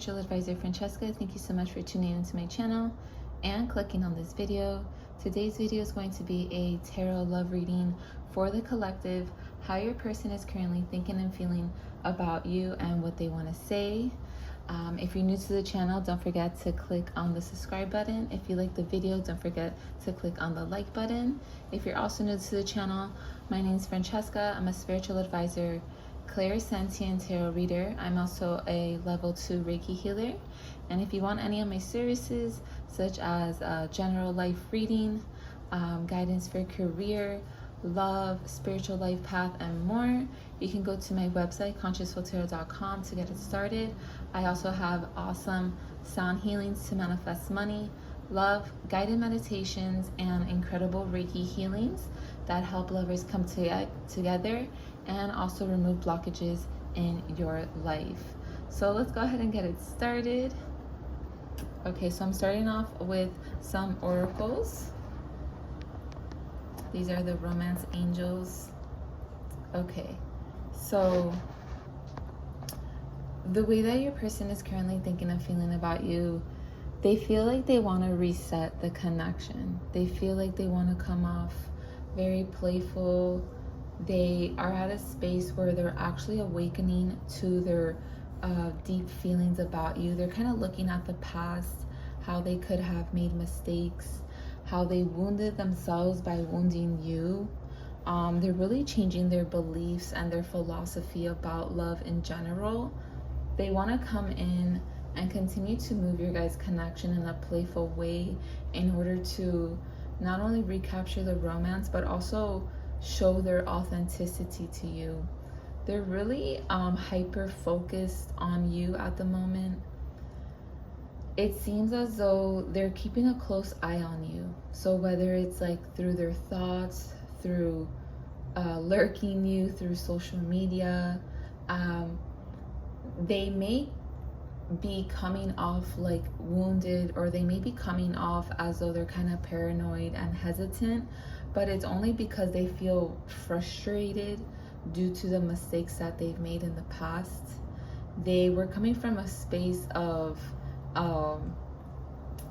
spiritual advisor Francesca. Thank you so much for tuning into my channel and clicking on this video. Today's video is going to be a tarot love reading for the collective, how your person is currently thinking and feeling about you and what they want to say. If you're new to the channel, don't forget to click on the subscribe button. If you like the video, don't forget to click on the like button. If you're also new to the channel, my name is Francesca. I'm a spiritual advisor, Clarisentient tarot reader. I'm also a level 2 Reiki healer. And if you want any of my services, such as general life reading, guidance for career, love, spiritual life path, and more, you can go to my website, consciousful.com, to get it started. I also have awesome sound healings to manifest money, love, guided meditations, and incredible Reiki healings that help lovers come together and also remove blockages in your life. So let's go ahead and get it started. Okay, so I'm starting off with some oracles. These are the romance angels. Okay, so the way that your person is currently thinking and feeling about you, they feel like they want to reset the connection. They feel like they want to come off very playful. They are at a space where they're actually awakening to their deep feelings about you. They're kind of looking at the past, how they could have made mistakes, how they wounded themselves by wounding you. They're really changing their beliefs and their philosophy about love in general. They want to come in and continue to move your guys' connection in a playful way in order to not only recapture the romance, but also show their authenticity to you. They're really hyper focused on you at the moment. It seems as though they're keeping a close eye on you. So whether it's like through their thoughts, through lurking you through social media, they may be coming off like wounded, or they may be coming off as though they're kind of paranoid and hesitant, but it's only because they feel frustrated due to the mistakes that they've made in the past. They were coming from a space of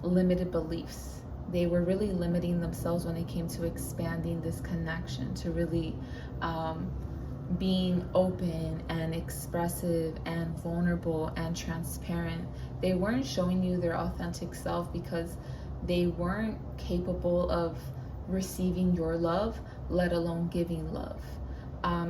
limited beliefs. They were really limiting themselves when it came to expanding this connection, to really being open and expressive and vulnerable and transparent. They weren't showing you their authentic self because they weren't capable of receiving your love, let alone giving love.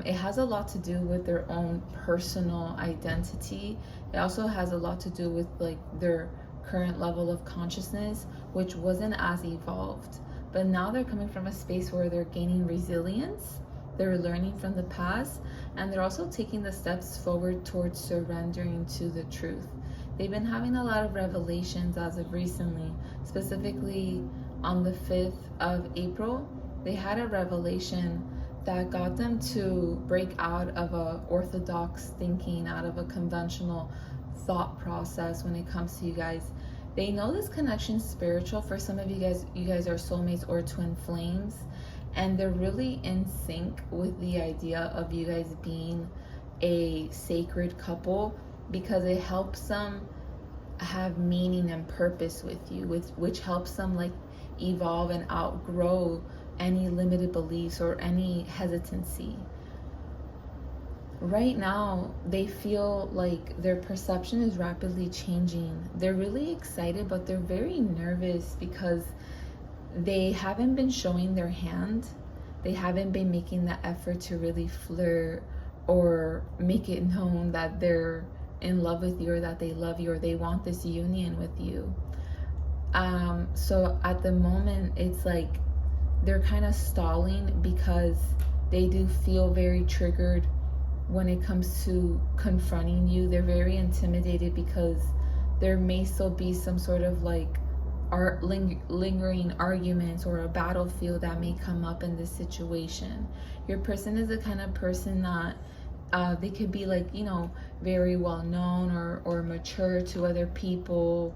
It has a lot to do with their own personal identity. It also has a lot to do with like their current level of consciousness, which wasn't as evolved. But now they're coming from a space where they're gaining resilience, they're learning from the past, and they're also taking the steps forward towards surrendering to the truth. They've been having a lot of revelations as of recently. Specifically on the 5th of April, they had a revelation that got them to break out of a orthodox thinking, out of a conventional thought process when it comes to you guys. They know this connection is spiritual. For some of you guys are soulmates or twin flames, and they're really in sync with the idea of you guys being a sacred couple, because it helps them have meaning and purpose with you, which helps them like evolve and outgrow any limited beliefs or any hesitancy. Right now, they feel like their perception is rapidly changing. They're really excited, but they're very nervous because they haven't been showing their hand. They haven't been making the effort to really flirt or make it known that they're in love with you, or that they love you, or they want this union with you. So at the moment, it's like they're kind of stalling because they do feel very triggered when it comes to confronting you. They're very intimidated because there may still be some sort of like lingering arguments or a battlefield that may come up in this situation. Your person is the kind of person that they could be like, you know, very well known or mature to other people.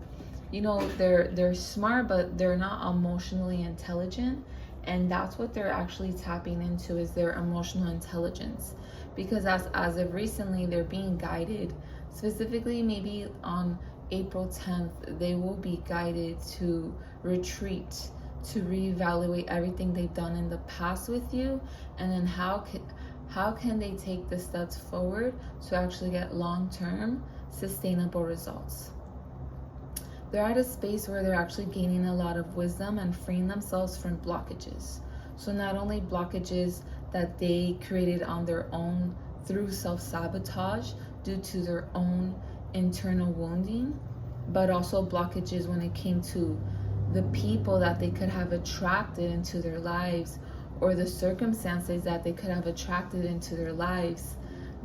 You know, they're smart, but they're not emotionally intelligent. And that's what they're actually tapping into, is their emotional intelligence. Because as of recently, they're being guided, specifically maybe on April 10th, they will be guided to retreat, to reevaluate everything they've done in the past with you, and then how can they take the steps forward to actually get long-term sustainable results. They're at a space where they're actually gaining a lot of wisdom and freeing themselves from blockages. So not only blockages that they created on their own through self-sabotage due to their own internal wounding, but also blockages when it came to the people that they could have attracted into their lives, or the circumstances that they could have attracted into their lives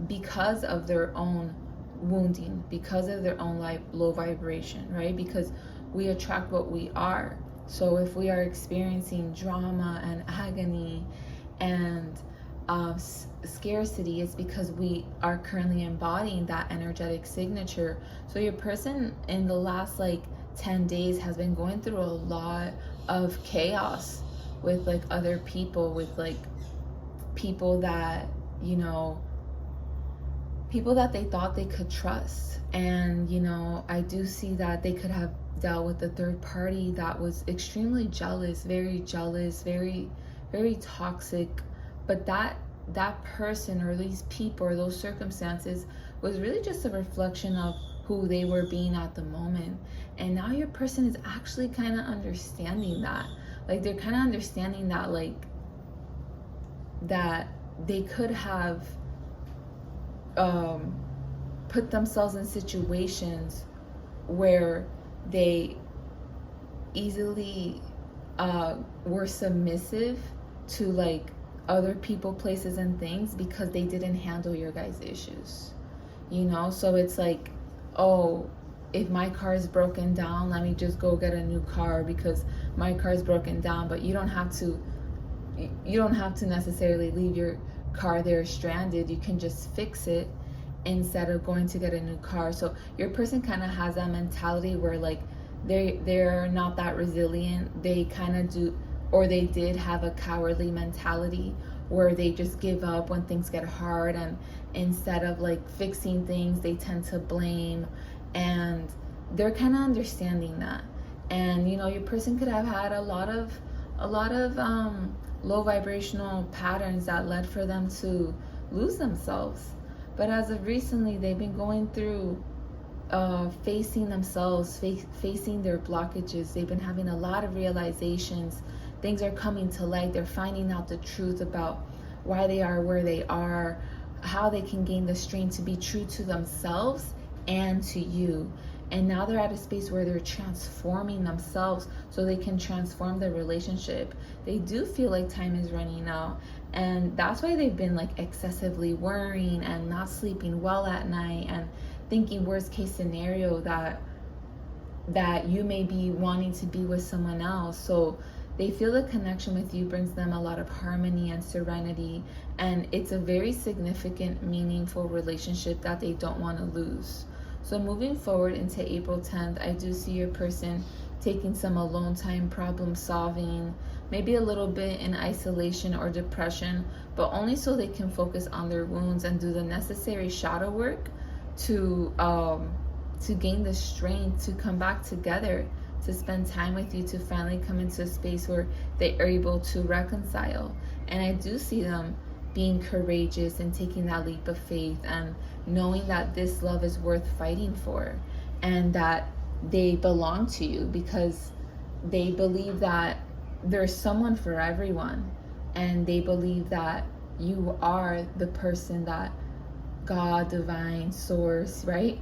because of their own wounding, because of their own low vibration, right? Because we attract what we are. So if we are experiencing drama and agony and scarcity, it's because we are currently embodying that energetic signature. So your person in the last 10 days has been going through a lot of chaos with other people, with people that people that they thought they could trust. And I do see that they could have dealt with a third party that was extremely jealous, very, very toxic. But that person or these people or those circumstances was really just a reflection of who they were being at the moment. And now your person is actually kind of understanding that. They're kind of understanding that that they could have put themselves in situations where they easily were submissive to other people, places, and things because they didn't handle your guys' issues. So it's oh, if my car is broken down, let me just go get a new car because my car is broken down. But you don't have to necessarily leave your car there stranded. You can just fix it instead of going to get a new car. So your person kind of has that mentality where they're not that resilient. They kind of do, or they did have a cowardly mentality where they just give up when things get hard, and instead of fixing things, they tend to blame. And they're kind of understanding that. And your person could have had a lot of low vibrational patterns that led for them to lose themselves. But as of recently, they've been going through facing themselves, facing their blockages. They've been having a lot of realizations. Things are coming to light. They're finding out the truth about why they are where they are, how they can gain the strength to be true to themselves and to you. And now they're at a space where they're transforming themselves so they can transform their relationship. They do feel like time is running out. And that's why they've been excessively worrying and not sleeping well at night and thinking worst case scenario that you may be wanting to be with someone else. So they feel the connection with you brings them a lot of harmony and serenity. And it's a very significant, meaningful relationship that they don't want to lose. So moving forward into April 10th, I do see your person taking some alone time, problem solving, maybe a little bit in isolation or depression, but only so they can focus on their wounds and do the necessary shadow work to gain the strength to come back together, to spend time with you, to finally come into a space where they are able to reconcile. And I do see them being courageous and taking that leap of faith and knowing that this love is worth fighting for and that they belong to you because they believe that there's someone for everyone, and they believe that you are the person that God, divine source, right,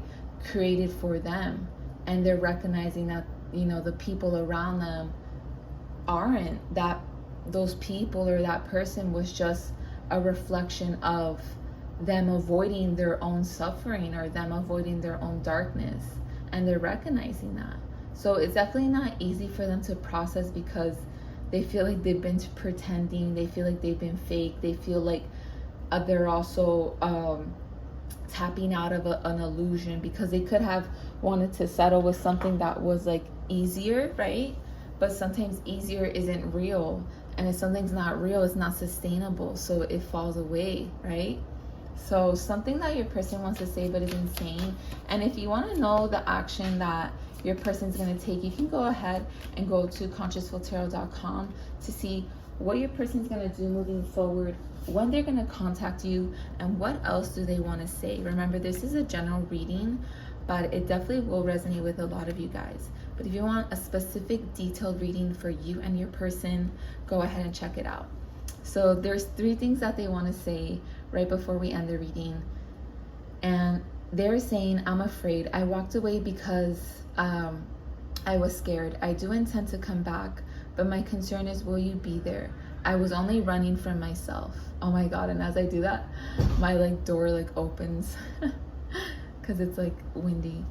created for them. And they're recognizing that the people around them aren't that. Those people or that person was just a reflection of them avoiding their own suffering or them avoiding their own darkness, and they're recognizing that. So it's definitely not easy for them to process because they feel like they've been pretending, they feel like they've been fake, they feel like they're also tapping out of an illusion because they could have wanted to settle with something that was easier, right? But sometimes easier isn't real, and if something's not real, it's not sustainable, so it falls away, right? So something that your person wants to say but is insane. And if you want to know the action that your person's going to take, you can go ahead and go to consciousfultarot.com to see what your person's going to do moving forward, when they're going to contact you, and what else do they want to say. Remember, this is a general reading, but it definitely will resonate with a lot of you guys. But if you want a specific detailed reading for you and your person, go ahead and check it out. So there's 3 things that they want to say right before we end the reading. And they're saying, I'm afraid. I walked away because I was scared. I do intend to come back, but my concern is, will you be there? I was only running from myself. Oh my God. And as I do that, my door opens because it's windy.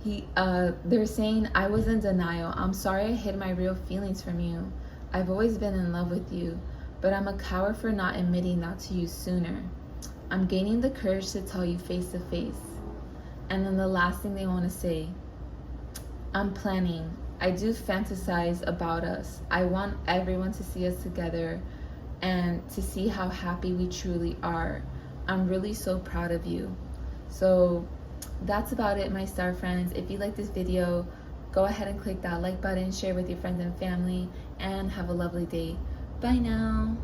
They're saying, I was in denial. I'm sorry I hid my real feelings from you. I've always been in love with you, but I'm a coward for not admitting that to you sooner. I'm gaining the courage to tell you face to face. And then the last thing they want to say, I'm planning. I do fantasize about us. I want everyone to see us together and to see how happy we truly are. I'm really so proud of you. So that's about it, my star friends. If you like this video, go ahead and click that like button, share with your friends and family, and have a lovely day. Bye now.